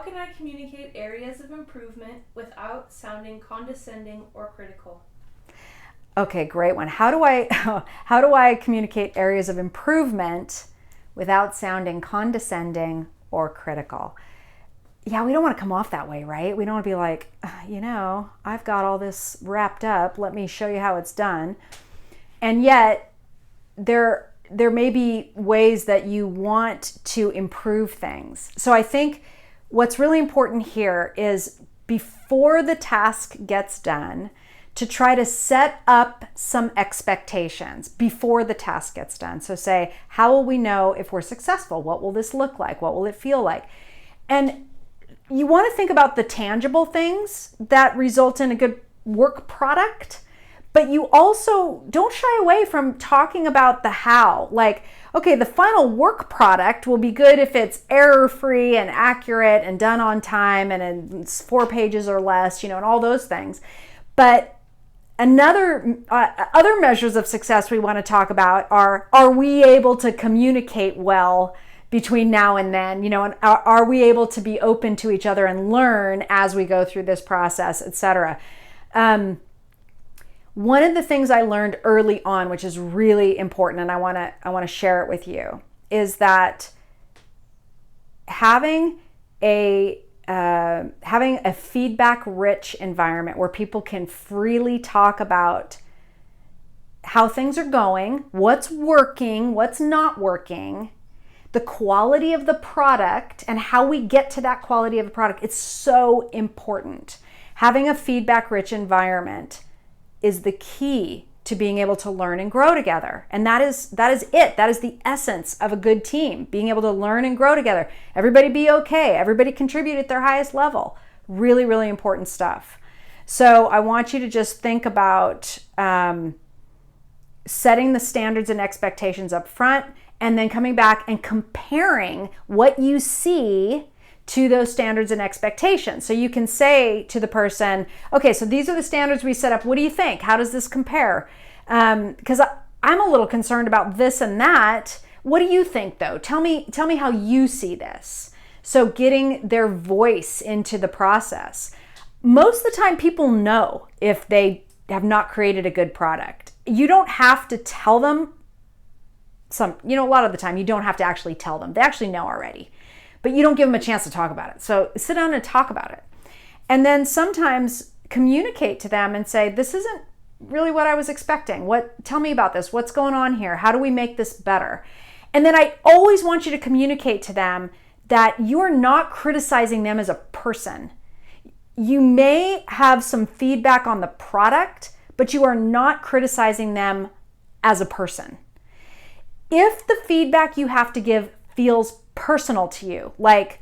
can I communicate areas of improvement without sounding condescending or critical? Okay, great one. How do I how do I communicate areas of improvement without sounding condescending or critical? Yeah, we don't want to come off that way, right? We don't want to be like, I've got all this wrapped up. Let me show you how it's done. And yet, there may be ways that you want to improve things. So I think what's really important here is before the task gets done, to try to set up some expectations before the task gets done. So say, how will we know if we're successful? What will this look like? What will it feel like? And you want to think about the tangible things that result in a good work product, but you also don't shy away from talking about the how. Like, okay, the final work product will be good if it's error-free and accurate and done on time and it's 4 pages or less, and all those things. But other measures of success we want to talk about are we able to communicate well between now and then, and are we able to be open to each other and learn as we go through this process, etc. One of the things I learned early on, which is really important, and I want to share it with you, is that having a feedback-rich environment where people can freely talk about how things are going, what's working, what's not working, the quality of the product, and how we get to that quality of the product. It's so important. Having a feedback-rich environment is the key to being able to learn and grow together. And that is it. That is the essence of a good team, being able to learn and grow together. Everybody be okay. Everybody contribute at their highest level. Really, really important stuff. So I want you to just think about setting the standards and expectations up front, and then coming back and comparing what you see to those standards and expectations. So you can say to the person, okay, so these are the standards we set up. What do you think? How does this compare? Because I'm a little concerned about this and that. What do you think though? Tell me how you see this. So getting their voice into the process. Most of the time people know if they have not created a good product. You don't have to tell them a lot of the time you don't have to actually tell them. They actually know already. But you don't give them a chance to talk about it. So sit down and talk about it. And then sometimes communicate to them and say, this isn't really what I was expecting. Tell me about this. What's going on here? How do we make this better? And then I always want you to communicate to them that you're not criticizing them as a person. You may have some feedback on the product, but you are not criticizing them as a person. If the feedback you have to give feels personal to you, like,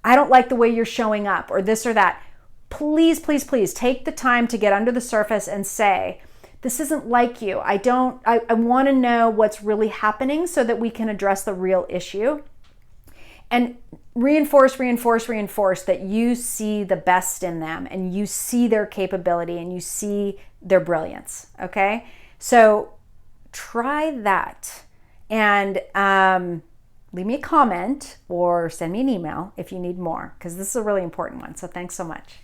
I don't like the way you're showing up or this or that, please, please, please take the time to get under the surface and say, this isn't like you. I want to know what's really happening so that we can address the real issue. And reinforce that you see the best in them and you see their capability and you see their brilliance, okay? So try that. And leave me a comment or send me an email if you need more, because this is a really important one. So thanks so much.